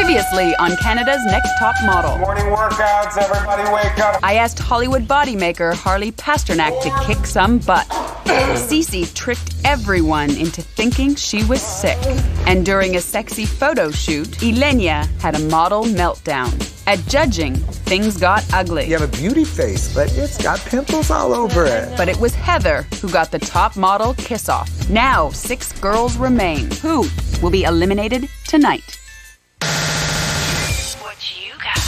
Previously on Canada's Next Top Model. Morning workouts, everybody wake up. I asked Hollywood bodymaker Harley Pasternak to kick some butt. Cece tricked everyone into thinking she was sick. And during a sexy photo shoot, Ilenia had a model meltdown. At judging, things got ugly. You have a beauty face, but it's got pimples all over it. But it was Heather who got the top model kiss-off. Now 6 girls remain. Who will be eliminated tonight? What you got?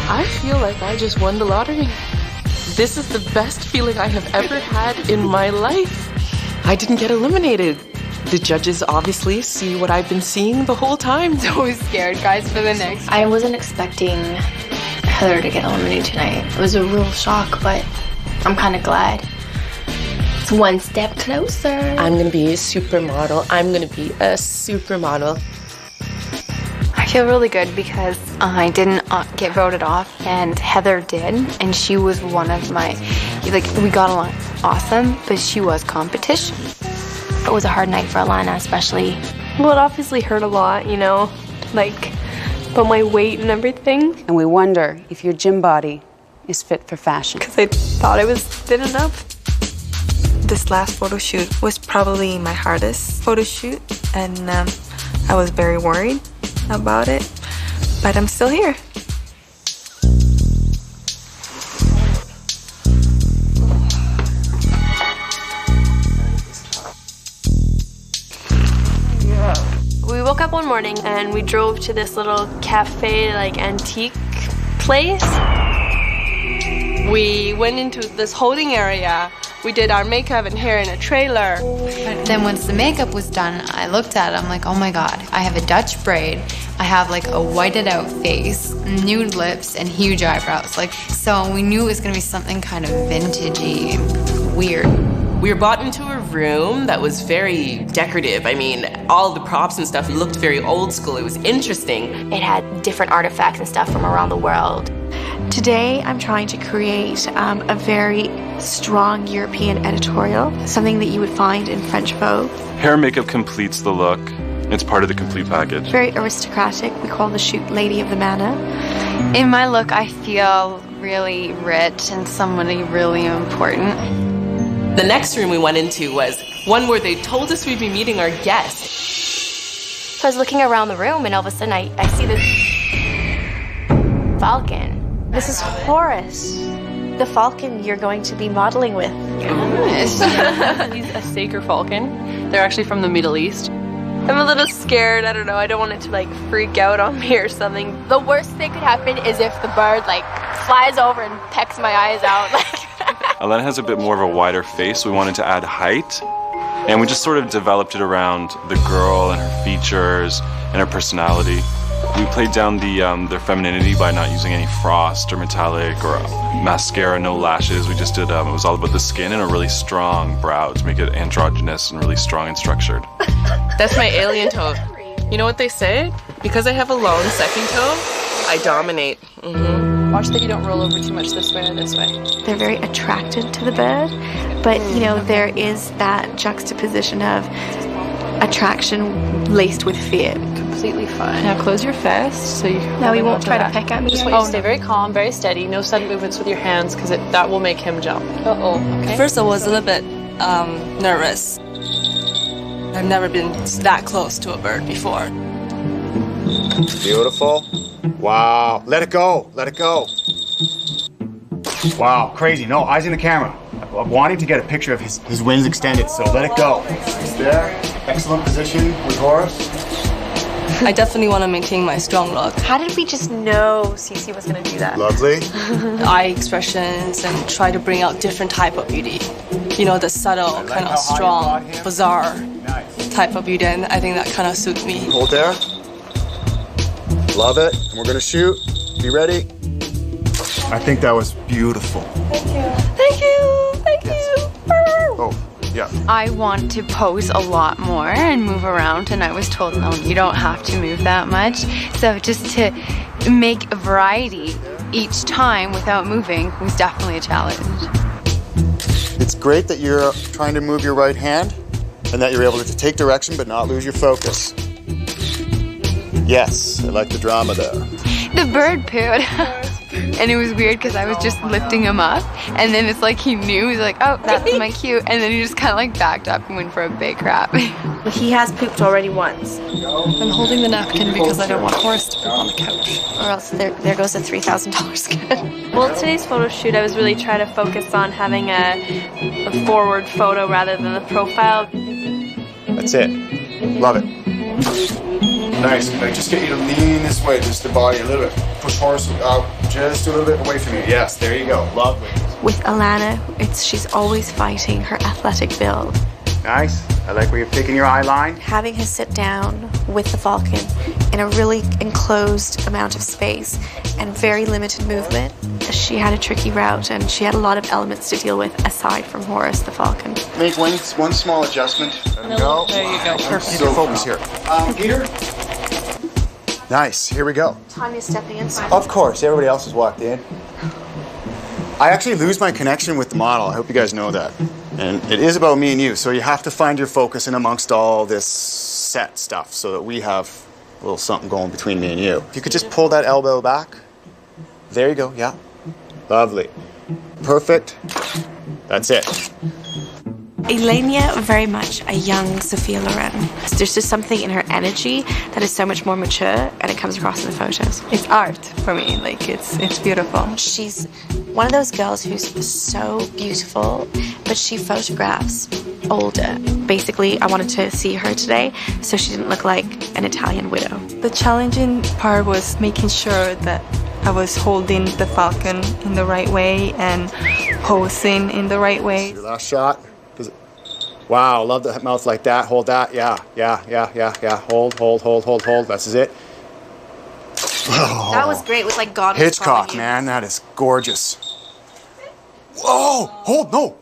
I feel like I just won the lottery. This is the best feeling I have ever had in my life. I didn't get eliminated. The judges obviously see what I've been seeing the whole time. So scared, guys, for the next. I wasn't expecting Heather to get eliminated tonight. It was a real shock, but I'm kind of glad. It's one step closer. I'm gonna be a supermodel. I'm gonna be a supermodel. I feel really good because I didn't get voted off and Heather did, and she was one of my, like, we got along awesome, but she was competition. It was a hard night for Alana, especially. Well, it obviously hurt a lot, you know, like, but my weight and everything. And we wonder if your gym body is fit for fashion. Because I thought I was thin enough. This last photo shoot was probably my hardest photo shoot, and I was very worried about it, but I'm still here. We woke up one morning and we drove to this little cafe, like antique place. We went into this holding area. We did our makeup and hair in a trailer. But then once the makeup was done, I looked at it, I'm like, oh my God, I have a Dutch braid. I have like a whited out face, nude lips, and huge eyebrows. Like, so we knew it was gonna be something kind of vintagey and weird. We were brought into a room that was very decorative. I mean, all the props and stuff looked very old school. It was interesting. It had different artifacts and stuff from around the world. Today, I'm trying to create a very strong European editorial, something that you would find in French Vogue. Hair and makeup completes the look. It's part of the complete package. Very aristocratic. We call the shoot Lady of the Manor. In my look, I feel really rich and somebody really important. The next room we went into was one where they told us we'd be meeting our guest. So I was looking around the room, and all of a sudden I see this falcon. This is Horus, the falcon you're going to be modeling with. He's a Saker falcon. They're actually from the Middle East. I'm a little scared. I don't know. I don't want it to like freak out on me or something. The worst thing could happen is if the bird like flies over and pecks my eyes out. Alana has a bit more of a wider face. We wanted to add height, and we just sort of developed it around the girl and her features and her personality. We played down their femininity by not using any frost or metallic or mascara, no lashes. We just did, it was all about the skin and a really strong brow to make it androgynous and really strong and structured. That's my alien toe. You know what they say? Because I have a long second toe, I dominate. Watch that you don't roll over too much this way or this way. They're very attractive to the bird, but you know, there is that juxtaposition of attraction laced with fear. Completely fine. Now close your fist so you. Now he won't try to peck at me. Just want you to stay very calm, very steady. No sudden movements with your hands because that will make him jump. Okay. First, I was a little bit nervous. I've never been that close to a bird before. Beautiful. Wow. Let it go. Let it go. Wow. Crazy. No, eyes in the camera. I'm wanting to get a picture of his wings extended, so let it go. There. Excellent position with Horus. I definitely want to maintain my strong look. How did we just know Cece was going to do that? Lovely. Eye expressions and try to bring out different type of beauty. You know, the subtle, kind of strong, bizarre type of beauty, and I think that kind of suits me. Hold there. Love it. And we're gonna shoot. Be ready. I think that was beautiful. Thank you. Thank you. Thank you. Oh, yeah. I want to pose a lot more and move around, and I was told, no, you don't have to move that much. So just to make a variety each time without moving was definitely a challenge. It's great that you're trying to move your right hand and that you're able to take direction but not lose your focus. Yes, I like the drama there. The bird pooed. And it was weird because I was just lifting him up, and then it's like he knew. He's like, oh, that's my cue. And then he just kind of like backed up and went for a big crap. He has pooped already once. I'm holding the napkin because I don't want Horace to poop on the couch. Or else there goes a $3,000 sketch. Well, today's photo shoot, I was really trying to focus on having a forward photo rather than the profile. That's it. Love it. Nice. Just get you to lean this way, just the body a little bit. Push Horace out just a little bit away from you. Yes, there you go. Lovely. With Alana, she's always fighting her athletic build. Nice. I like where you're picking your eye line. Having her sit down with the falcon in a really enclosed amount of space and very limited movement, she had a tricky route and she had a lot of elements to deal with aside from Horace the falcon. Make one small adjustment. There we go. There you go. Perfect. So focus here. Peter. Nice. Here we go. Tanya's stepping inside. Of course. Everybody else has walked in. I actually lose my connection with the model. I hope you guys know that. And it is about me and you, so you have to find your focus in amongst all this set stuff so that we have a little something going between me and you. If you could just pull that elbow back. There you go, yeah. Lovely. Perfect. That's it. Elenia, very much a young Sophia Loren. There's just something in her energy that is so much more mature, and it comes across in the photos. It's art for me. Like it's beautiful. She's one of those girls who's so beautiful, but she photographs older. Basically, I wanted to see her today so she didn't look like an Italian widow. The challenging part was making sure that I was holding the falcon in the right way and posing in the right way. Your last shot. Wow, love the mouth like that. Hold that. Yeah. Hold. That's it. Oh. That was great. It was like God was Hitchcock, man. That is gorgeous. Whoa! Hold, no!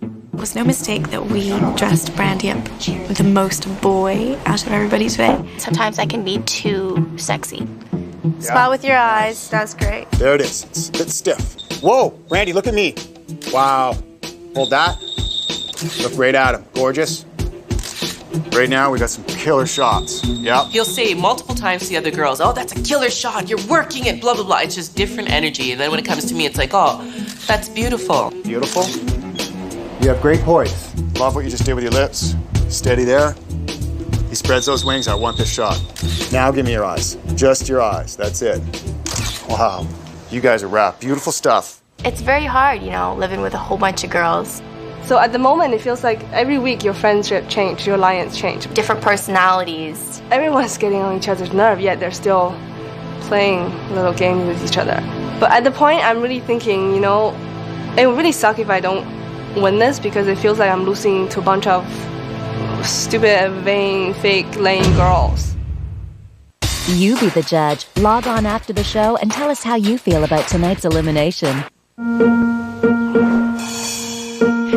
It was no mistake that we dressed Brandy up the most boy out of everybody today. Sometimes I can be too sexy. Yeah. Smile with your eyes. That's great. There it is. It's a bit stiff. Whoa! Brandy, look at me. Wow. Hold that. Look right at him. Gorgeous. Right now, we got some killer shots. Yep. He'll say multiple times to the other girls, oh, that's a killer shot. You're working it, blah, blah, blah. It's just different energy. And then when it comes to me, it's like, oh, that's beautiful. Beautiful. You have great poise. Love what you just did with your lips. Steady there. He spreads those wings. I want this shot. Now give me your eyes. Just your eyes. That's it. Wow. You guys are wrapped. Beautiful stuff. It's very hard, living with a whole bunch of girls. So at the moment, it feels like every week your friendship change, your alliance change. Different personalities. Everyone's getting on each other's nerve, yet they're still playing little games with each other. But at the point, I'm really thinking, it would really suck if I don't win this because it feels like I'm losing to a bunch of stupid, vain, fake, lame girls. You be the judge. Log on after the show and tell us how you feel about tonight's elimination.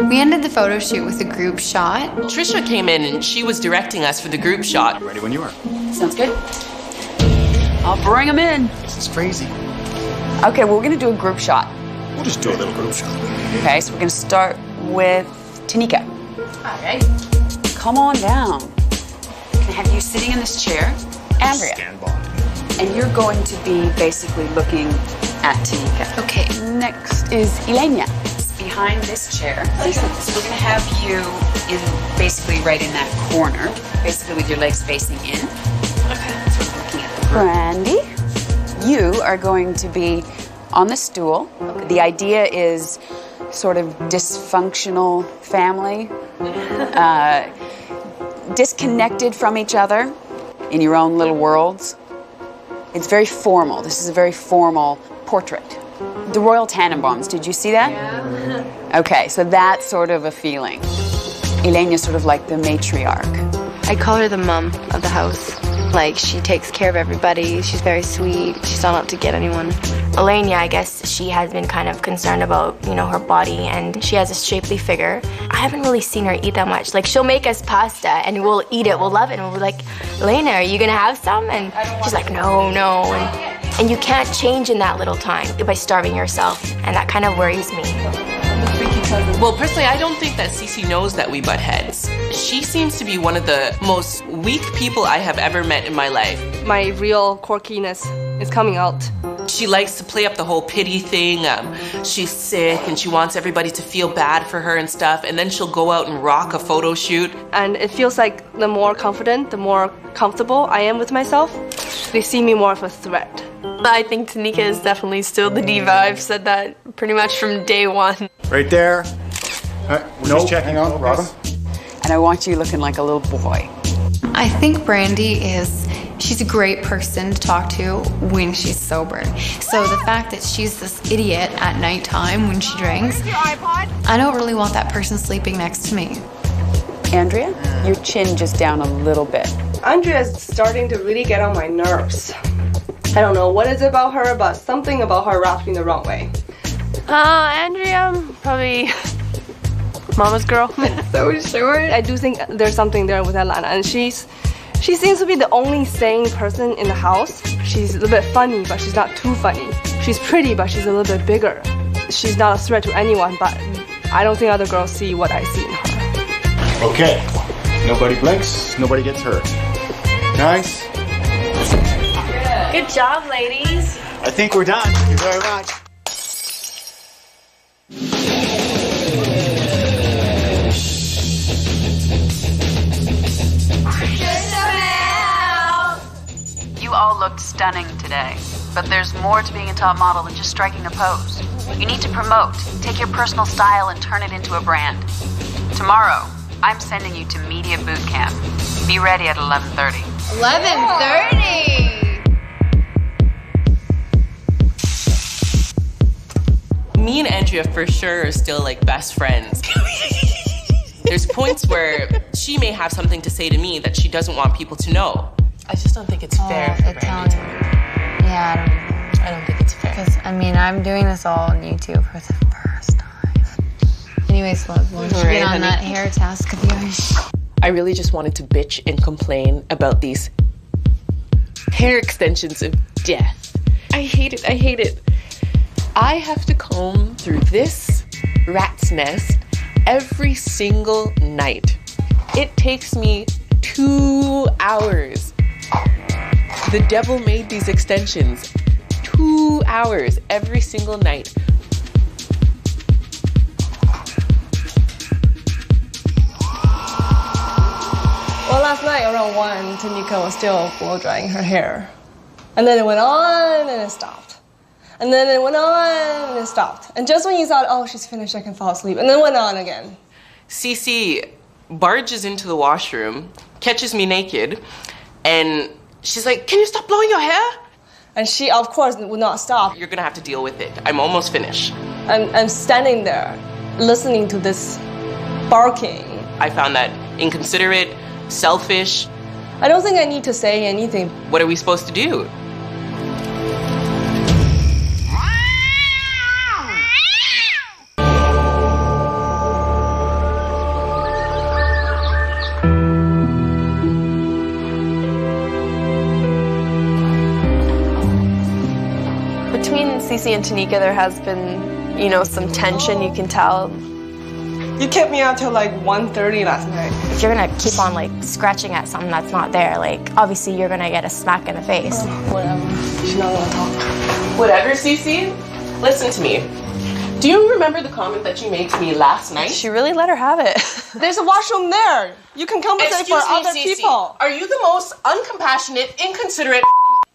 We ended the photo shoot with a group shot. Trisha came in and she was directing us for the group shot. Ready when you are. Sounds good. I'll bring them in. This is crazy. Okay, well, we're gonna do a group shot. We'll just do a little group shot. Okay, so we're gonna start with Tanika. All right. Come on down. Can I have you sitting in this chair? Andrea. Stand by. And you're going to be basically looking at Tanika. Okay. Next is Elenia. Behind this chair. So we're gonna have you basically right in that corner, basically with your legs facing in. Okay. So we're looking at the Brandy. You are going to be on the stool. Okay. The idea is sort of dysfunctional family, disconnected from each other. in your own little worlds. It's very formal. This is a very formal portrait. The Royal Tannenbaums, did you see that? Yeah. Okay, so that's sort of a feeling. Ilenia's sort of like the matriarch. I call her the mom of the house. Like, she takes care of everybody. She's very sweet. She's not out to get anyone. Ilenia, I guess she has been kind of concerned about, you know, her body, and she has a shapely figure. I haven't really seen her eat that much. Like, she'll make us pasta, and we'll eat it, we'll love it, and we'll be like, Elena, are you gonna have some? And she's like, no. And you can't change in that little time by starving yourself, and that kind of worries me. Well, personally, I don't think that Cece knows that we butt heads. She seems to be one of the most weak people I have ever met in my life. My real quirkiness is coming out. She likes to play up the whole pity thing. She's sick and she wants everybody to feel bad for her and stuff, and then she'll go out and rock a photo shoot. And it feels like the more confident, the more comfortable I am with myself, they see me more of a threat. I think Tanika is definitely still the diva. I've said that pretty much from day one. Right there. We're just checking on Robin. And I want you looking like a little boy. I think Brandy she's a great person to talk to when she's sober. So the fact that she's this idiot at nighttime when she drinks, I don't really want that person sleeping next to me. Andrea, your chin just down a little bit. Andrea's starting to really get on my nerves. I don't know what is it about her, but something about her rubs me the wrong way. Andrea, probably mama's girl. So short. I do think there's something there with Alana, and she seems to be the only sane person in the house. She's a little bit funny, but she's not too funny. She's pretty, but she's a little bit bigger. She's not a threat to anyone, but I don't think other girls see what I see in her. Okay. Nobody blinks, nobody gets hurt. Nice. Good job, ladies. I think we're done. Thank you very much. You all looked stunning today, but there's more to being a top model than just striking a pose. You need to promote, take your personal style and turn it into a brand. Tomorrow, I'm sending you to media boot camp. Be ready at 11:30. 11:30! Me and Andrea for sure are still like best friends. There's points where she may have something to say to me that she doesn't want people to know. I just don't think it's fair for Brandy. Yeah, I don't think it's fair. Because, I mean, I'm doing this all on YouTube for the first time. Anyways, love, why don't you get on that hair task of yours? I really just wanted to bitch and complain about these hair extensions of death. I hate it, I hate it. I have to comb through this rat's nest every single night. It takes me 2 hours. The devil made these extensions. 2 hours every single night. Well, last night around 1, Tanika was still blow drying her hair. And then it went on and it stopped. And then it went on and it stopped. And just when you thought, oh, she's finished, I can fall asleep. And then it went on again. Cece barges into the washroom, catches me naked, and she's like, can you stop blowing your hair? And she, of course, would not stop. You're gonna have to deal with it. I'm almost finished. I'm standing there, listening to this barking. I found that inconsiderate, selfish. I don't think I need to say anything. What are we supposed to do? Between Cece and Tanika, there has been, you know, some tension, you can tell. You kept me out till like 1:30 last night. If you're gonna keep on like scratching at something that's not there, like obviously you're gonna get a smack in the face. Whatever. She's not gonna talk. Whatever, Cece. Listen to me. Do you remember the comment that you made to me last night? She really let her have it. There's a washroom there. You can compensate for other people. Are you the most uncompassionate, inconsiderate,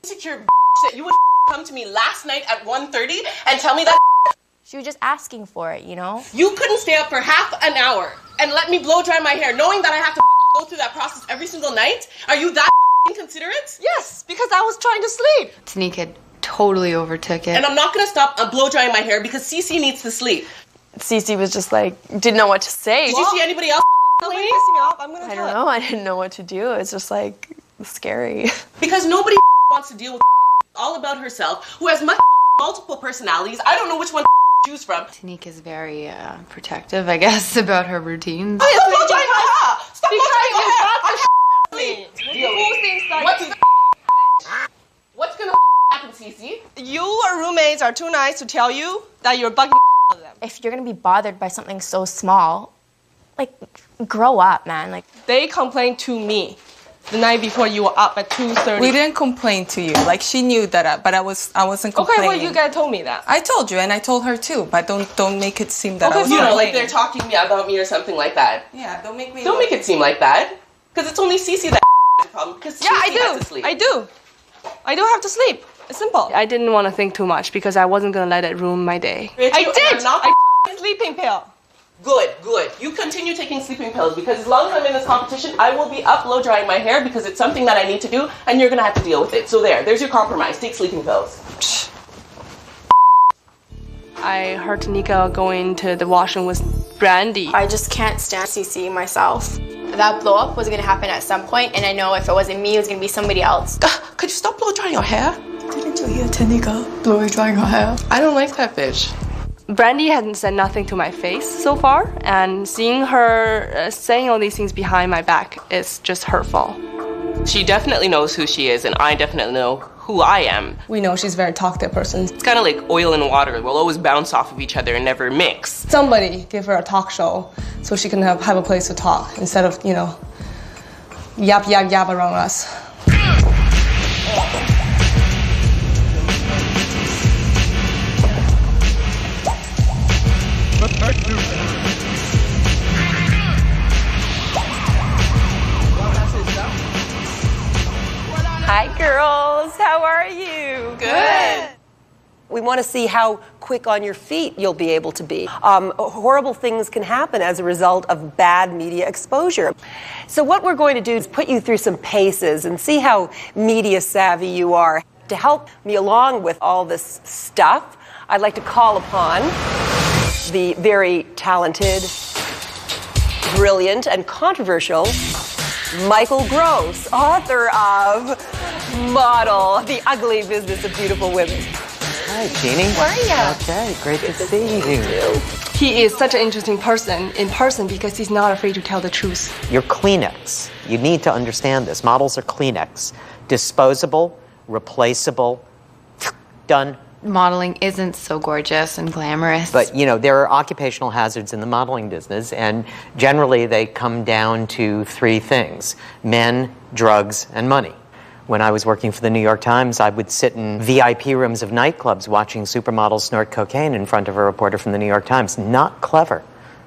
insecure that you would come to me last night at 1:30 and tell me that? She was just asking for it, you know? You couldn't stay up for half an hour and let me blow dry my hair knowing that I have to go through that process every single night? Are you that inconsiderate? inconsiderate? Yes, because I was trying to sleep. Tanika totally overtook it. And I'm not gonna stop blow drying my hair because Cece needs to sleep. Cece was just like, didn't know what to say. Did you see anybody else? Somebody pissed me off. I'm gonna I tell don't know. I didn't know what to do. It's just like scary. Because nobody wants to deal with all about herself, who has multiple personalities. I don't know which one to choose from. Tanika's very protective, I guess, about her routines. Stop blow drying my hair! Stop blow drying my hair! What's gonna happen, Cece? You or roommates are too nice to tell you that you're bugging them. If you're gonna be bothered by something so small, like, grow up, man. Like, they complained to me the night before you were up at 2:30. We didn't complain to you. Like, she knew that, but I wasn't complaining. Okay, well, you guys told me that. I told you, and I told her too. But don't make it seem that I was you know, complaining. like they're talking about me or something like that. Yeah, don't make it seem like that. Because it's only Cece that has a problem. Because yeah, I do. I do have to sleep. It's simple. I didn't want to think too much because I wasn't gonna let it ruin my day. I did. I sleeping pill. Good. You continue taking sleeping pills because as long as I'm in this competition, I will be up blow drying my hair because it's something that I need to do and you're gonna have to deal with it. So there's your compromise. Take sleeping pills. I heard Tanika going to the washroom with Brandy. I just can't stand CC myself. That blow up was gonna happen at some point, and I know if it wasn't me, it was gonna be somebody else. Could you stop blow drying your hair? Didn't you hear Tanika blow drying her hair? I don't like that bitch. Brandy hadn't said nothing to my face so far, and seeing her saying all these things behind my back is just hurtful. She definitely knows who she is, and I definitely know who I am. We know she's a very talkative person. It's kind of like oil and water. We'll always bounce off of each other and never mix. Somebody give her a talk show so she can have a place to talk instead of, yap around us. Hi, girls. How are you? Good. We want to see how quick on your feet you'll be able to be. Horrible things can happen as a result of bad media exposure. So what we're going to do is put you through some paces and see how media savvy you are. To help me along with all this stuff, I'd like to call upon the very talented, brilliant, and controversial Michael Gross, author of Model, The Ugly Business of Beautiful Women. Hi, Jeannie. Where are you? Okay, great to see you. He is such an interesting person in person because he's not afraid to tell the truth. You're Kleenex. You need to understand this. Models are Kleenex. Disposable, replaceable, done. Modeling isn't so gorgeous and glamorous. But, there are occupational hazards in the modeling business, and generally they come down to three things: men, drugs, and money. When I was working for the New York Times, I would sit in VIP rooms of nightclubs watching supermodels snort cocaine in front of a reporter from the New York Times. Not clever.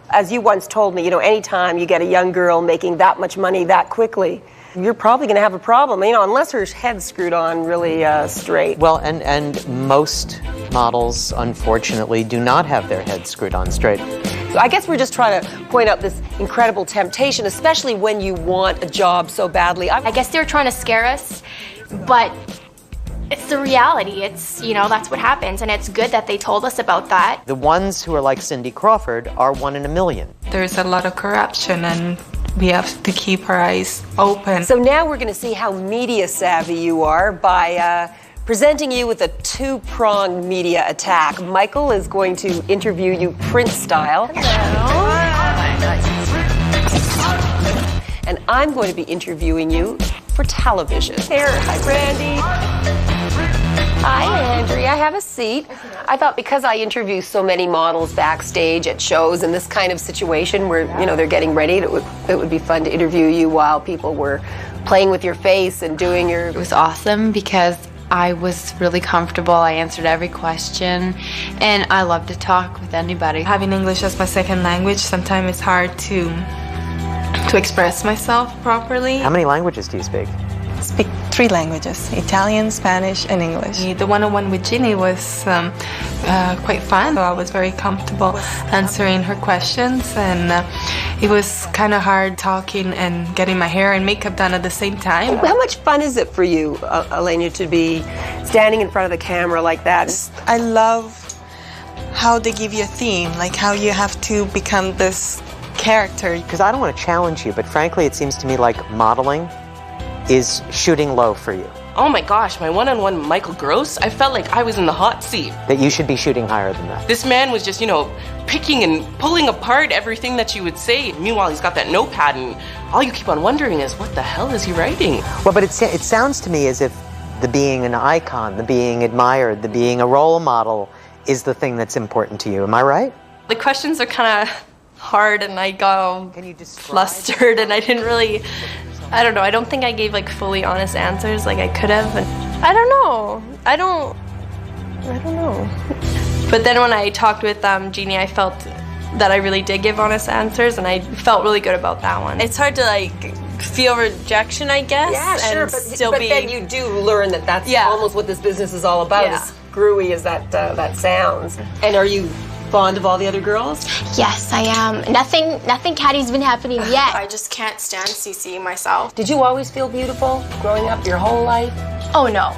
As you once told me, anytime you get a young girl making that much money that quickly, you're probably going to have a problem, unless her head's screwed on really straight. Well, and most models, unfortunately, do not have their heads screwed on straight. So I guess we're just trying to point out this incredible temptation, especially when you want a job so badly. I guess they were trying to scare us, but it's the reality. It's, that's what happens, and it's good that they told us about that. The ones who are like Cindy Crawford are 1 in a million. There's a lot of corruption, and we have to keep our eyes open. So now we're going to see how media savvy you are by presenting you with a two-pronged media attack. Michael is going to interview you Prince style. Hello. And I'm going to be interviewing you for television. Here, hi, Brandy. Hi, Andrea. Have a seat. I thought because I interview so many models backstage at shows in this kind of situation where, they're getting ready, it would be fun to interview you while people were playing with your face and doing your... It was awesome because I was really comfortable. I answered every question, and I love to talk with anybody. Having English as my second language, sometimes it's hard to express myself properly. How many languages do you speak? Speak 3 languages, Italian, Spanish, and English. The one-on-one with Ginny was quite fun. I was very comfortable answering her questions, and it was kind of hard talking and getting my hair and makeup done at the same time. How much fun is it for you, Elena, to be standing in front of the camera like that? I love how they give you a theme, like how you have to become this character. Because I don't want to challenge you, but frankly, it seems to me like modeling is shooting low for you. Oh my gosh, my one-on-one Michael Gross, I felt like I was in the hot seat. That you should be shooting higher than that. This man was just, you know, picking and pulling apart everything that you would say. Meanwhile, he's got that notepad, and all you keep on wondering is, what the hell is he writing? Well, but it sounds to me as if the being an icon, the being admired, the being a role model is the thing that's important to you. Am I right? The questions are kind of hard, and I got flustered, and I didn't really, I don't know, I don't think I gave like fully honest answers like I could have. And I don't know. I don't know. But then when I talked with Jeannie, I felt that I really did give honest answers, and I felt really good about that one. It's hard to like feel rejection, I guess. Yeah, sure, but then you do learn that that's almost what this business is all about, as screwy as that sounds. And are you fond of all the other girls? Yes, I am. Nothing catty's been happening yet. I just can't stand CC myself. Did you always feel beautiful growing up your whole life? Oh no.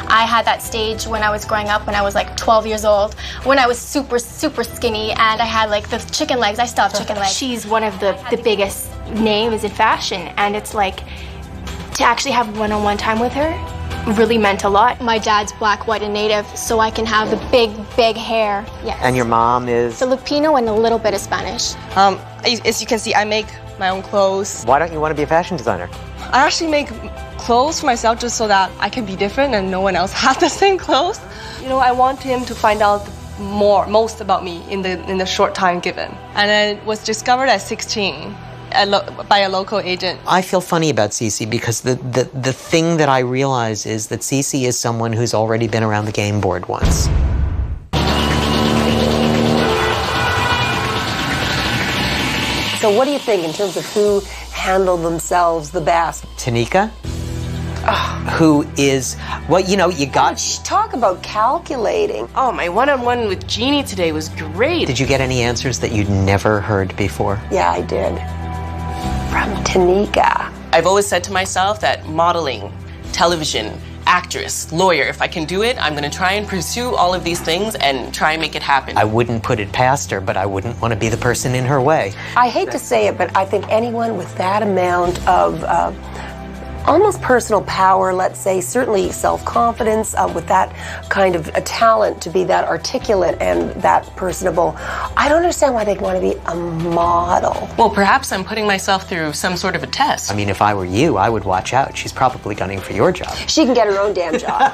I had that stage when I was growing up, when I was like 12 years old, when I was super skinny, and I had like the chicken legs. I still have chicken legs. She's one of the biggest names in fashion, and it's like, to actually have one-on-one time with her really meant a lot. My dad's black, white, and native, so I can have the big hair. Yes. And your mom is? Filipino and a little bit of Spanish. As you can see, I make my own clothes. Why don't you want to be a fashion designer? I actually make clothes for myself just so that I can be different and no one else has the same clothes. You know, I want him to find out most about me in the short time given. And I was discovered at 16. By a local agent. I feel funny about Cece because the thing that I realize is that Cece is someone who's already been around the game board once. So what do you think in terms of who handled themselves the best? Tanika, who is, well, you know, you got... Talk about calculating. Oh, my one-on-one with Jeannie today was great. Did you get any answers that you'd never heard before? Yeah, I did. From Tanika. I've always said to myself that modeling, television, actress, lawyer, if I can do it, I'm going to try and pursue all of these things and try and make it happen. I wouldn't put it past her, but I wouldn't want to be the person in her way. I hate to say it, but I think anyone with that amount of almost personal power, let's say, certainly self-confidence, with that kind of a talent to be that articulate and that personable, I don't understand why they'd want to be a model. Well, perhaps I'm putting myself through some sort of a test. I mean, if I were you, I would watch out. She's probably gunning for your job. She can get her own damn job.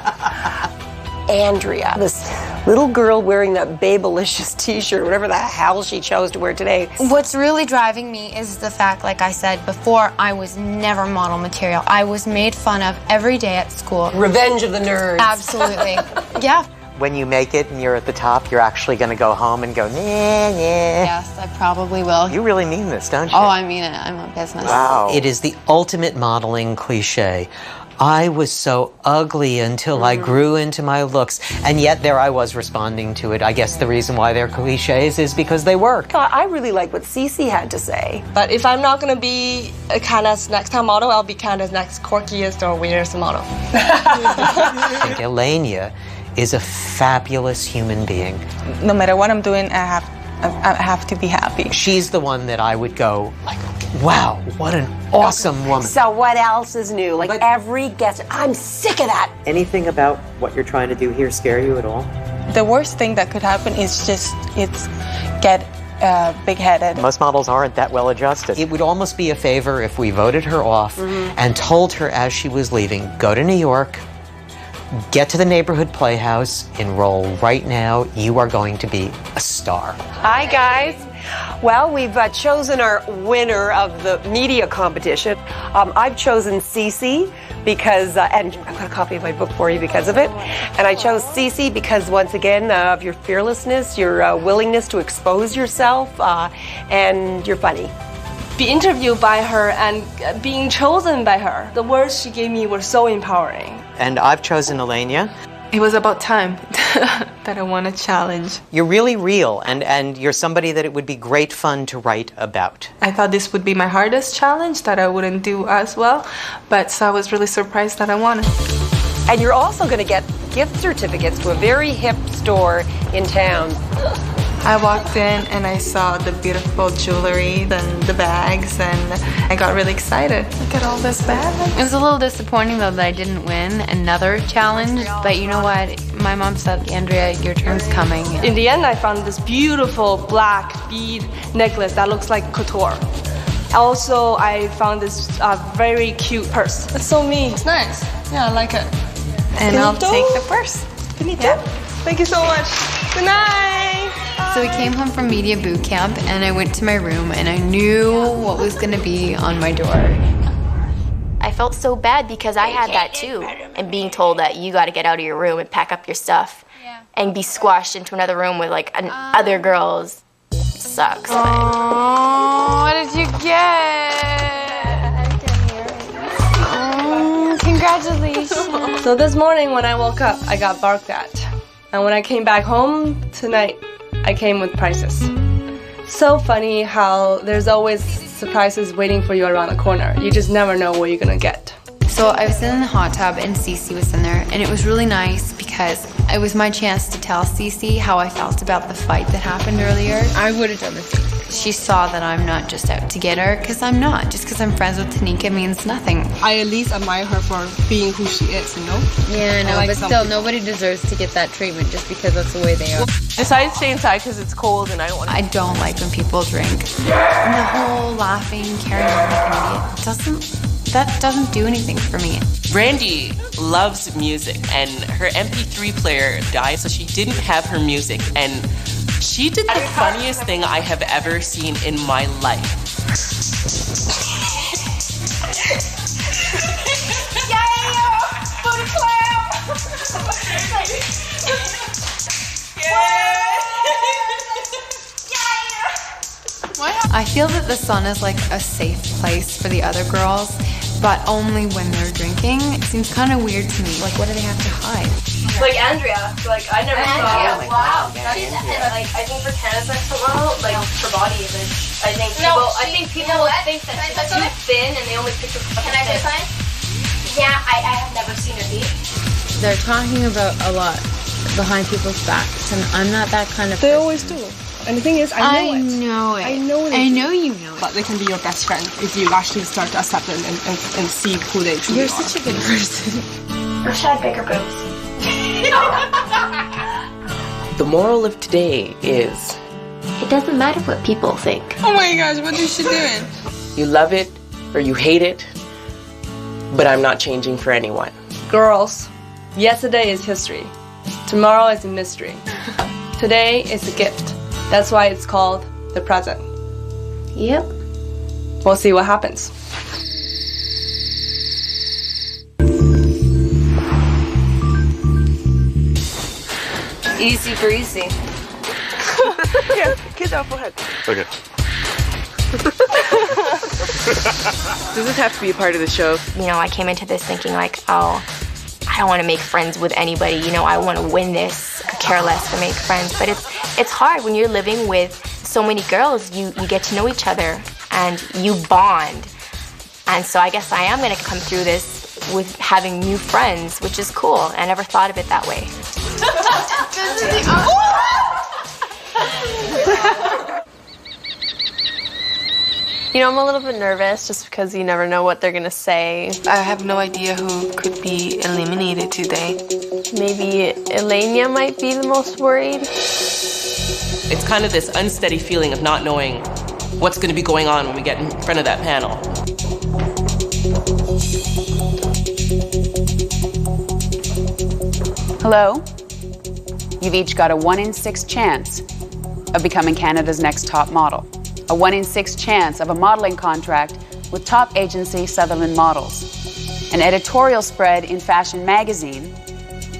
Andrea, this little girl wearing that Babelicious t-shirt, whatever the hell she chose to wear today. What's really driving me is the fact, like I said before, I was never model material. I was made fun of every day at school. Revenge of the nerds. Absolutely. Yeah. When you make it and you're at the top, you're actually going to go home and go, nah. Yes, I probably will. You really mean this, don't you? Oh, I mean it. I'm a business. Wow. It is the ultimate modeling cliche. I was so ugly until I grew into my looks, and yet there I was responding to it. I guess the reason why they're cliches is because they work. I really like what Cece had to say. But if I'm not going to be Canada's next time model, I'll be Canada's next quirkiest or weirdest model. I think Elena is a fabulous human being. No matter what I'm doing, I have to be happy. She's the one that I would go, like, wow, what an awesome woman. So what else is new? Like every guest, I'm sick of that. Anything about what you're trying to do here scare you at all? The worst thing that could happen is get big-headed. Most models aren't that well adjusted. It would almost be a favor if we voted her off and told her as she was leaving, go to New York, get to the neighborhood playhouse, enroll right now. You are going to be a star. Hi, guys. Well, we've chosen our winner of the media competition. I've chosen Cece because, and I've got a copy of my book for you because of it. And I chose Cece because, once again, of your fearlessness, your willingness to expose yourself, and you're funny. be interviewed by her and being chosen by her. The words she gave me were so empowering. And I've chosen Elenia. It was about time that I won a challenge. You're really real, and you're somebody that it would be great fun to write about. I thought this would be my hardest challenge, that I wouldn't do as well, but so I was really surprised that I won it. And you're also going to get gift certificates to a very hip store in town. I walked in and I saw the beautiful jewelry, the bags, and I got really excited. Look at all this bag. It was a little disappointing though that I didn't win another challenge, but you know what? My mom said, Andrea, your turn's coming. In the end, I found this beautiful black bead necklace that looks like couture. Also, I found this very cute purse. It's so me. It's nice. Yeah, I like it. And I'll take the purse. Yeah. Thank you so much. Good night. So we came home from media boot camp and I went to my room and I knew what was gonna be on my door. I felt so bad because I had that too. And being told that you gotta get out of your room and pack up your stuff and be squashed into another room with like other girls sucks. Oh, what did you get? Oh, congratulations. So this morning when I woke up, I got barked at. And when I came back home tonight, I came with prizes. So funny how there's always surprises waiting for you around the corner. You just never know what you're gonna get. So I was in the hot tub and Cece was in there and it was really nice because it was my chance to tell Cece how I felt about the fight that happened earlier. I would have done the same. She saw that I'm not just out to get her, because I'm not. Just because I'm friends with Tanika means nothing. I at least admire her for being who she is, you know? Yeah, no, like but some still, people. nobody deserves to get that treatment just because that's the way they are. Decided to stay inside because it's cold and I don't want to. I don't like when people drink. And the whole laughing, carrying on like an idiot, that doesn't do anything for me. Brandy loves music and her MP3 player died, so she didn't have her music. And she did the funniest thing I have ever seen in my life. I feel that the sun is like a safe place for the other girls, but only when they're drinking. It seems kind of weird to me. Like, what do they have to hide? Like Andrea, like I never saw. Wow. Like I think for Canada's next tomorrow, like her body image. I think people. I think people would think that she's too thin, and they only picture. Can I say something? Yeah, I have never seen her eat. They're talking about a lot behind people's backs, and I'm not that kind of person. They always do. And the thing is, I know it. know it. I know it. I know you know it. But they can be your best friend if you actually start to accept them and see who they truly You're are. such a good person. Wish I had bigger boobs. The moral of today is It doesn't matter what people think. Oh my gosh, what is she doing? you love it or you hate it, but I'm not changing for anyone. Girls, yesterday is history. Tomorrow is a mystery. Today is a gift. That's why it's called the present. Yep. We'll see what happens. Easy breezy. Yeah, kiss our forehead. Okay. Does this have to be a part of the show? You know, I came into this thinking like, oh, I don't want to make friends with anybody. You know, I want to win this. I could care less to make friends. But it's hard when you're living with so many girls. You get to know each other and you bond. And so I guess I am going to come through this with having new friends, which is cool. I never thought of it that way. You know, I'm a little bit nervous just because you never know what they're gonna say. I have no idea who could be eliminated today. Maybe Elenia might be the most worried. It's kind of this unsteady feeling of not knowing what's going to be going on when we get in front of that panel. Hello? You've each got a 1 in 6 chance of becoming Canada's next top model. A 1 in 6 chance of a modeling contract with top agency Sutherland Models. An editorial spread in Fashion Magazine.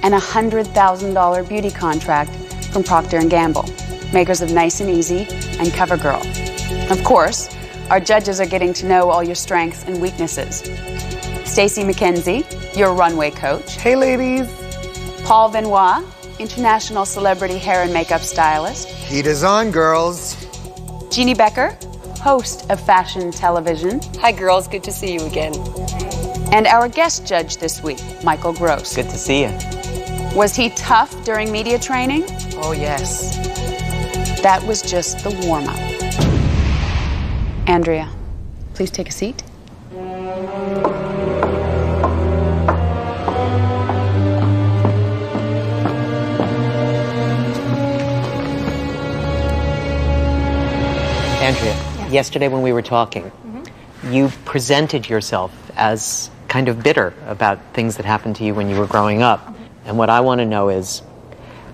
And a $100,000 beauty contract from Procter & Gamble, makers of Nice and Easy and CoverGirl. Of course, Our judges are getting to know all your strengths and weaknesses. Stacey McKenzie, your runway coach. Hey, ladies. Paul Benoit, international celebrity hair and makeup stylist. Heat is on, girls. Jeannie Becker, host of Fashion Television. Hi, girls. Good to see you again. And our guest judge this week, Michael Gross. Good to see you. Was he tough during media training? Oh, yes. That was just the warm-up. Andrea, please take a seat. Andrea, yesterday when we were talking, you presented yourself as kind of bitter about things that happened to you when you were growing up. And what I want to know is,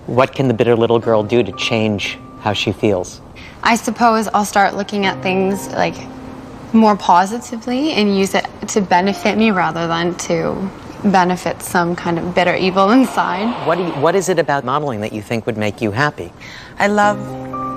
what can the bitter little girl do to change how she feels? I suppose I'll start looking at things like more positively and use it to benefit me rather than to benefit some kind of bitter evil inside. What is it about modeling that you think would make you happy? I love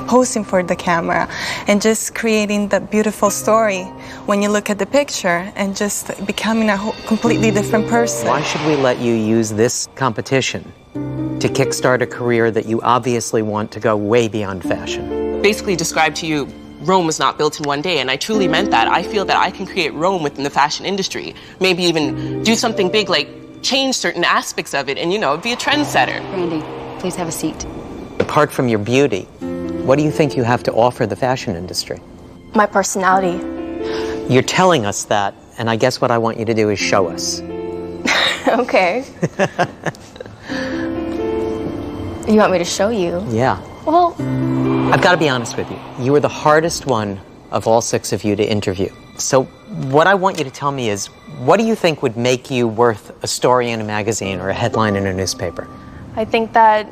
posing for the camera and just creating that beautiful story when you look at the picture and just becoming a completely different person. Why should we let you use this competition to kickstart a career that you obviously want to go way beyond fashion? Basically described to you, Rome was not built in one day, and I truly meant that. I feel that I can create Rome within the fashion industry. Maybe even do something big like change certain aspects of it and, be a trendsetter. Randy, please have a seat. Apart from your beauty, what do you think you have to offer the fashion industry? My personality. You're telling us that, and I guess what I want you to do is show us. Okay. You want me to show you? Yeah. Well, I've got to be honest with you. You were the hardest one of all 6 of you to interview. So what I want you to tell me is, what do you think would make you worth a story in a magazine or a headline in a newspaper? I think that,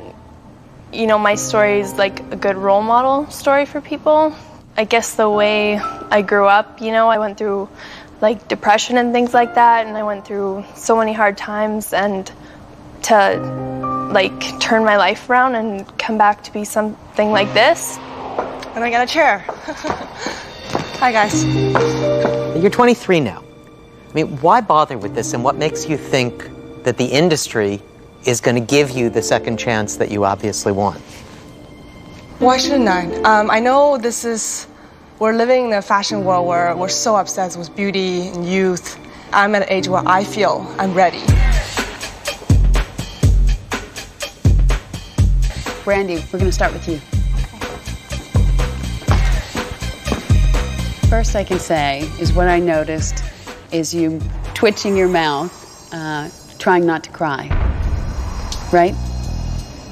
my story is like a good role model story for people. I guess the way I grew up, I went through like depression and things like that, and I went through so many hard times, and to like turn my life around and come back to be something like this. And I got a chair. Hi, guys. You're 23 now. I mean, why bother with this, and what makes you think that the industry is going to give you the second chance that you obviously want? Why shouldn't I? I know we're living in a fashion world where we're so obsessed with beauty and youth. I'm at an age where I feel I'm ready. Brandy, we're going to start with you. First I can say is what I noticed is you twitching your mouth, trying not to cry, right?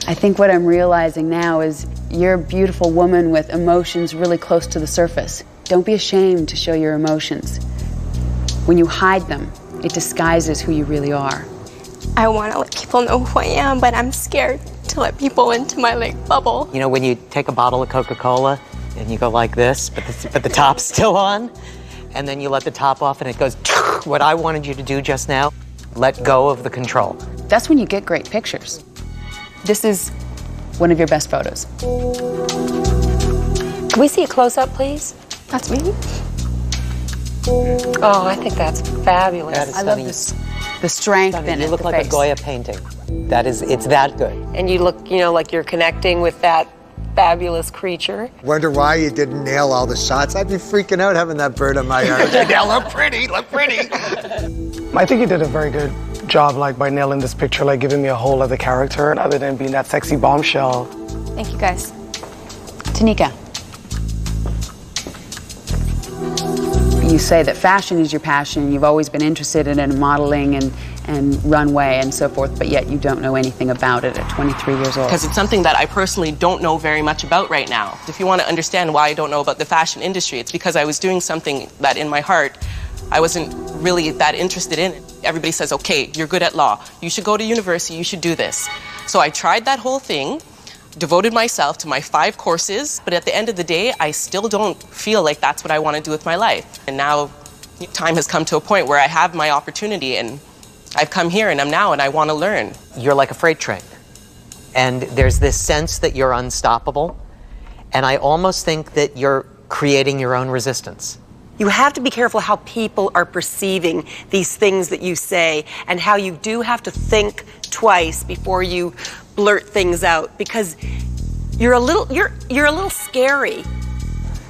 I think what I'm realizing now is you're a beautiful woman with emotions really close to the surface. Don't be ashamed to show your emotions. When you hide them, it disguises who you really are. I want to let people know who I am, but I'm scared to let people into my bubble. When you take a bottle of Coca-Cola and you go like this, but the top's still on, and then you let the top off and it goes, what I wanted you to do just now, let go of the control. That's when you get great pictures. This is one of your best photos. Can we see a close-up, please? That's me. Oh, I think that's fabulous. That is I love this. The strength in it. You look the like face. a Goya painting. It's that good. And you look, like you're connecting with that fabulous creature. Wonder why you didn't nail all the shots. I'd be freaking out having that bird on my arm. Yeah, look pretty. I think you did a very good job, by nailing this picture, giving me a whole other character, other than being that sexy bombshell. Thank you, guys. Tanika. You say that fashion is your passion. You've always been interested in modeling and runway and so forth, but yet you don't know anything about it at 23 years old. Because it's something that I personally don't know very much about right now. If you want to understand why I don't know about the fashion industry, it's because I was doing something that in my heart I wasn't really that interested in. Everybody says, okay, you're good at law. You should go to university, you should do this. So I tried that whole thing, devoted myself to my 5 courses, but at the end of the day, I still don't feel like that's what I want to do with my life. And now time has come to a point where I have my opportunity, and I've come here and I want to learn. You're like a freight train, and there's this sense that you're unstoppable, and I almost think that you're creating your own resistance. You have to be careful how people are perceiving these things that you say, and how you do have to think twice before you blurt things out, because you're a little scary.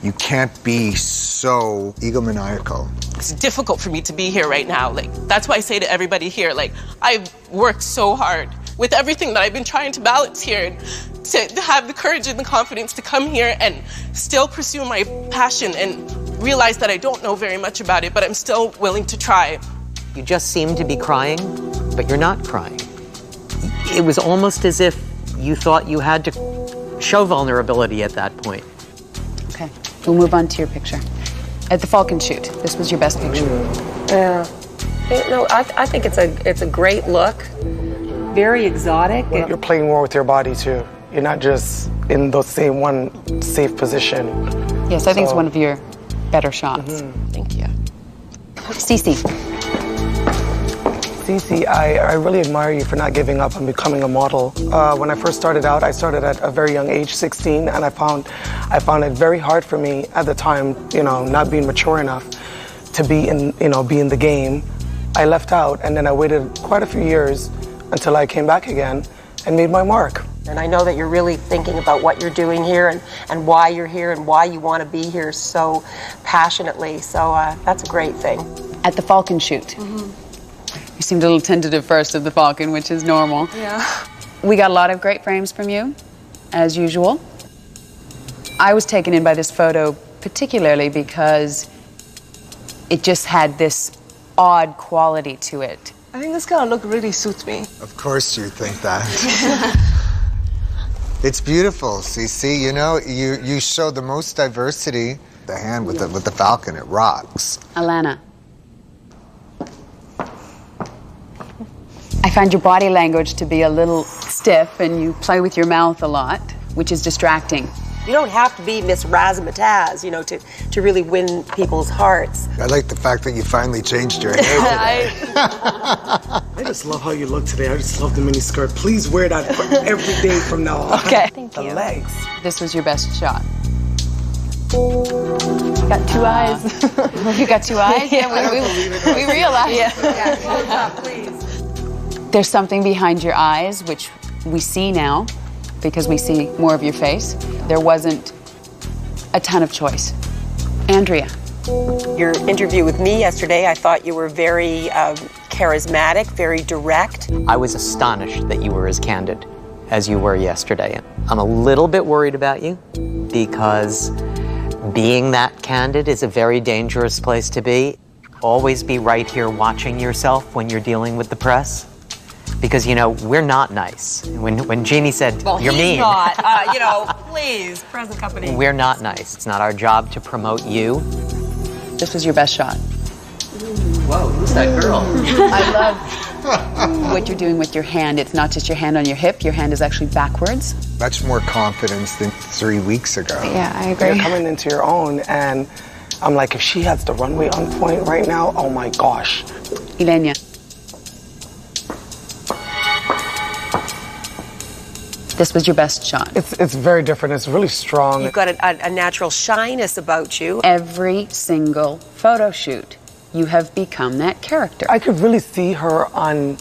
You can't be so egomaniacal. It's difficult for me to be here right now. Like, that's why I say to everybody here, like, I've worked so hard with everything that I've been trying to balance here, to have the courage and the confidence to come here and still pursue my passion and realize that I don't know very much about it, but I'm still willing to try. You just seem to be crying, but you're not crying. It was almost as if you thought you had to show vulnerability at that point. Okay, we'll move on to your picture. At the Falcon shoot, this was your best picture. Yeah. No, I think it's a great look. Very exotic. You're playing more with your body too. You're not just in the same one safe position. Yes, I think it's one of your better shots. Thank you. Cece. Cece, I really admire you for not giving up on becoming a model. When I first started out, I started at a very young age, 16, and I found it very hard for me at the time, you know, not being mature enough to be in the game. I left out, and then I waited quite a few years until I came back again and made my mark. And I know that you're really thinking about what you're doing here and why you're here and why you want to be here so passionately. So that's a great thing. At the Falcon shoot. You seemed a little tentative first at the Falcon, which is normal. Yeah. We got a lot of great frames from you, as usual. I was taken in by this photo particularly because it just had this odd quality to it. I think this kind of look really suits me. Of course you think that. It's beautiful, Cece. You know, you show the most diversity. The hand with the falcon, it rocks. Alana. I find your body language to be a little stiff, and you play with your mouth a lot, which is distracting. You don't have to be Miss Razzmatazz, you know, to really win people's hearts. I like the fact that you finally changed your hair today. I just love how you look today. I just love the mini skirt. Please wear that for every day from now on. Okay. Thank The you. legs. This was your best shot. Got two eyes. You got two eyes? Yeah, we realized. Yeah, close up, please. There's something behind your eyes, which we see now, because we see more of your face. There wasn't a ton of choice. Andrea. Your interview with me yesterday, I thought you were very charismatic, very direct. I was astonished that you were as candid as you were yesterday. I'm a little bit worried about you because being that candid is a very dangerous place to be. Always be right here watching yourself when you're dealing with the press. Because, you know, we're not nice. When Jeannie said, you're mean. Well, he's not. You know, please, present company. We're not nice. It's not our job to promote you. This was your best shot. Whoa, who's that girl? I love what you're doing with your hand. It's not just your hand on your hip. Your hand is actually backwards. Much more confidence than 3 weeks ago. Yeah, I agree. You're coming into your own, and I'm like, if she has the runway on point right now, oh my gosh. Ilenia. This was your best shot. It's very different. It's really strong. You've got a natural shyness about you. Every single photo shoot, you have become that character. I could really see her on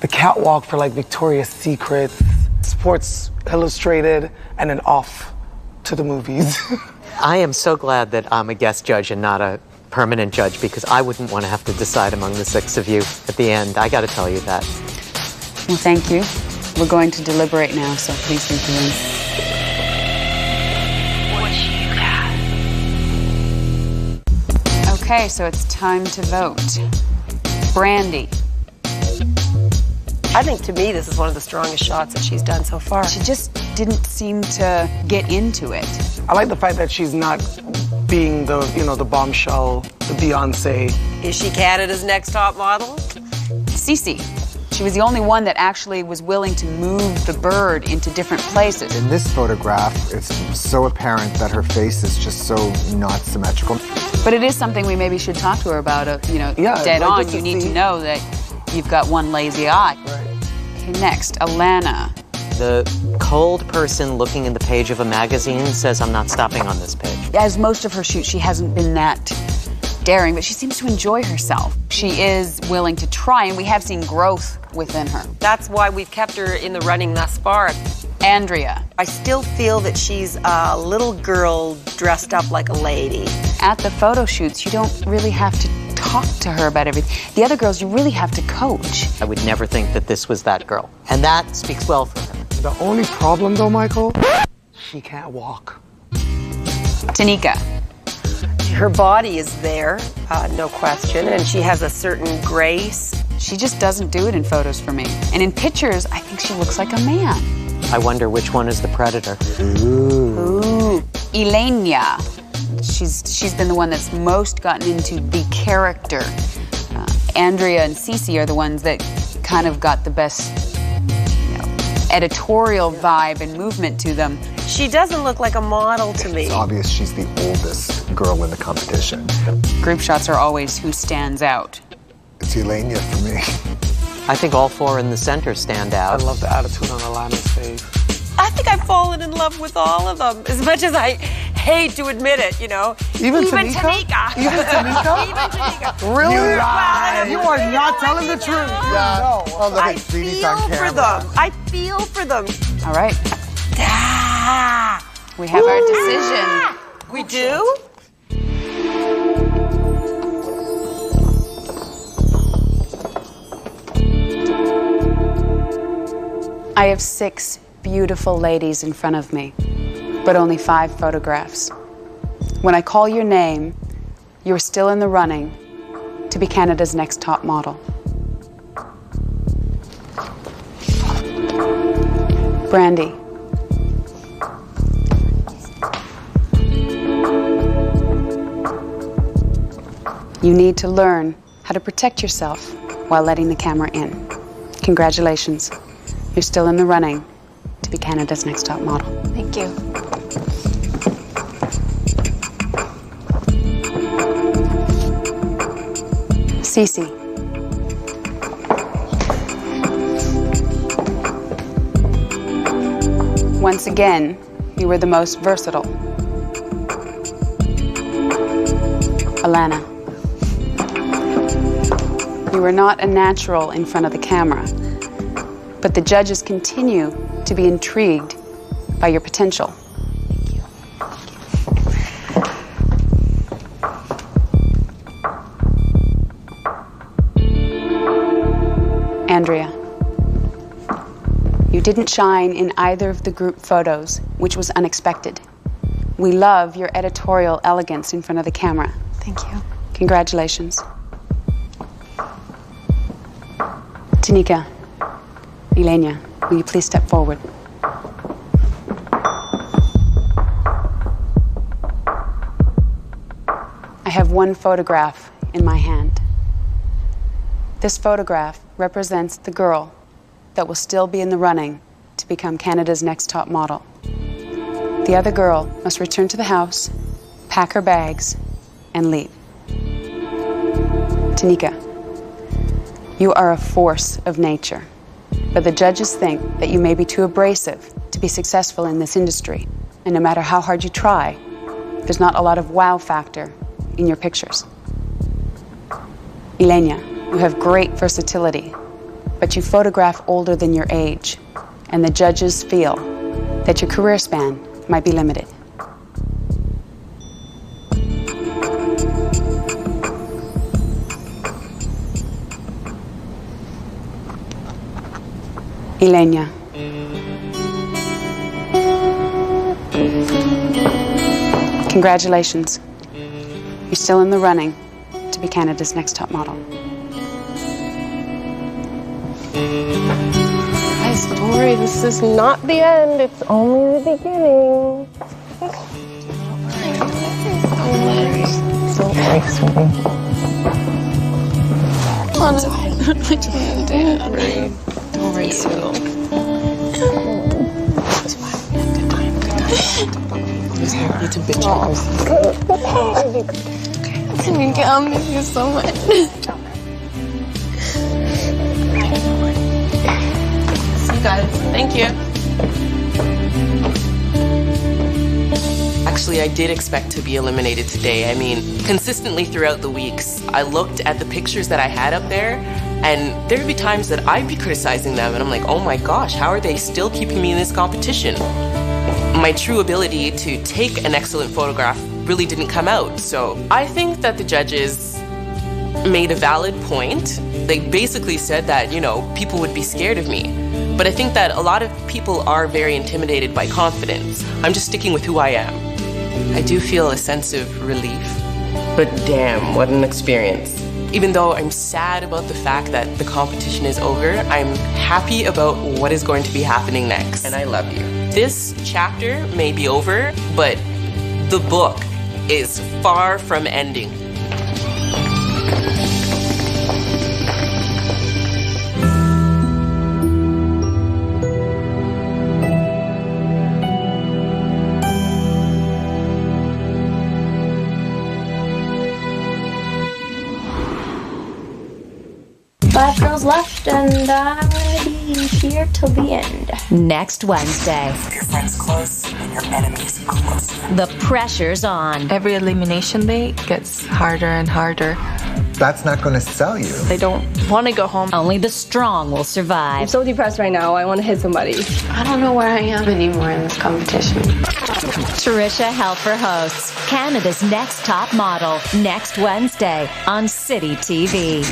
the catwalk for like Victoria's Secret, Sports Illustrated, and then off to the movies. I am so glad that I'm a guest judge and not a permanent judge, because I wouldn't want to have to decide among the 6 of you at the end. I got to tell you that. Well, thank you. We're going to deliberate now, so please leave the room. Okay, so it's time to vote. Brandy. I think, to me, this is one of the strongest shots that she's done so far. She just didn't seem to get into it. I like the fact that she's not being the, you know, the bombshell, the Beyonce. Is she Canada's next top model? Cece. She was the only one that actually was willing to move the bird into different places. In this photograph, it's so apparent that her face is just so not symmetrical. But it is something we maybe should talk to her about. Dead on, you need to know that you've got one lazy eye. Right. Okay, next, Alana. The cold person looking in the page of a magazine says, I'm not stopping on this page. As most of her shoots, she hasn't been that daring, but she seems to enjoy herself. She is willing to try, and we have seen growth within her. That's why we've kept her in the running thus far. Andrea. I still feel that she's a little girl dressed up like a lady. At the photo shoots, you don't really have to talk to her about everything. The other girls, you really have to coach. I would never think that this was that girl. And that speaks well for her. The only problem though, Michael, she can't walk. Tanika. Her body is there, no question, and she has a certain grace. She just doesn't do it in photos for me. And in pictures, I think she looks like a man. I wonder which one is the predator. Ooh. Ilenia. She's been the one that's most gotten into the character. Andrea and Cece are the ones that kind of got the best, editorial vibe and movement to them. She doesn't look like a model to me. It's obvious she's the oldest girl in the competition. Group shots are always who stands out. It's Elenia for me. I think all four in the center stand out. I love the attitude on Alana's face. I think I've fallen in love with all of them, as much as I hate to admit it, Even Tanika? Even Tanika? Even Tanika. Really? You lie. You are not telling the truth. Yeah. No. Oh, look I at Jeannie's feel on for camera. them. I feel for them. All right. We have our decision. We do? I have 6 beautiful ladies in front of me, but only 5 photographs. When I call your name, you're still in the running to be Canada's next top model. Brandy. You need to learn how to protect yourself while letting the camera in. Congratulations. You're still in the running to be Canada's next top model. Thank you. Cece. Once again, you were the most versatile. Alana. You were not a natural in front of the camera, but the judges continue to be intrigued by your potential. Andrea, you didn't shine in either of the group photos, which was unexpected. We love your editorial elegance in front of the camera. Thank you. Congratulations. Tanika, Elenia, will you please step forward? I have one photograph in my hand. This photograph represents the girl that will still be in the running to become Canada's next top model. The other girl must return to the house, pack her bags, and leave. Tanika, you are a force of nature, but the judges think that you may be too abrasive to be successful in this industry. And no matter how hard you try, there's not a lot of wow factor in your pictures. Elenia, you have great versatility, but you photograph older than your age, and the judges feel that your career span might be limited. Elenia. Congratulations. You're still in the running to be Canada's next top model. My story, this is not the end, it's only the beginning. So nice for me. Don't worry, so. Just happy to bitch Tanika, I'll miss you so much. See you guys. Thank you. I Actually, I did expect to be eliminated today. I mean, consistently throughout the weeks, I looked at the pictures that I had up there, and there'd be times that I'd be criticizing them, and I'm like, oh my gosh, how are they still keeping me in this competition? My true ability to take an excellent photograph really didn't come out. So I think that the judges made a valid point. They basically said that, you know, people would be scared of me. But I think that a lot of people are very intimidated by confidence. I'm just sticking with who I am. I do feel a sense of relief. But damn, what an experience. Even though I'm sad about the fact that the competition is over, I'm happy about what is going to be happening next. And I love you. This chapter may be over, but the book is far from ending. Five girls left, and I'm gonna be here till the end. Next Wednesday. Your friends close and your enemies closer. The pressure's on. Every elimination day gets harder and harder. That's not going to sell you. I don't want to go home. Only the strong will survive. I'm so depressed right now. I want to hit somebody. I don't know where I am anymore in this competition. Trisha Helfer hosts Canada's Next Top Model next Wednesday on City TV.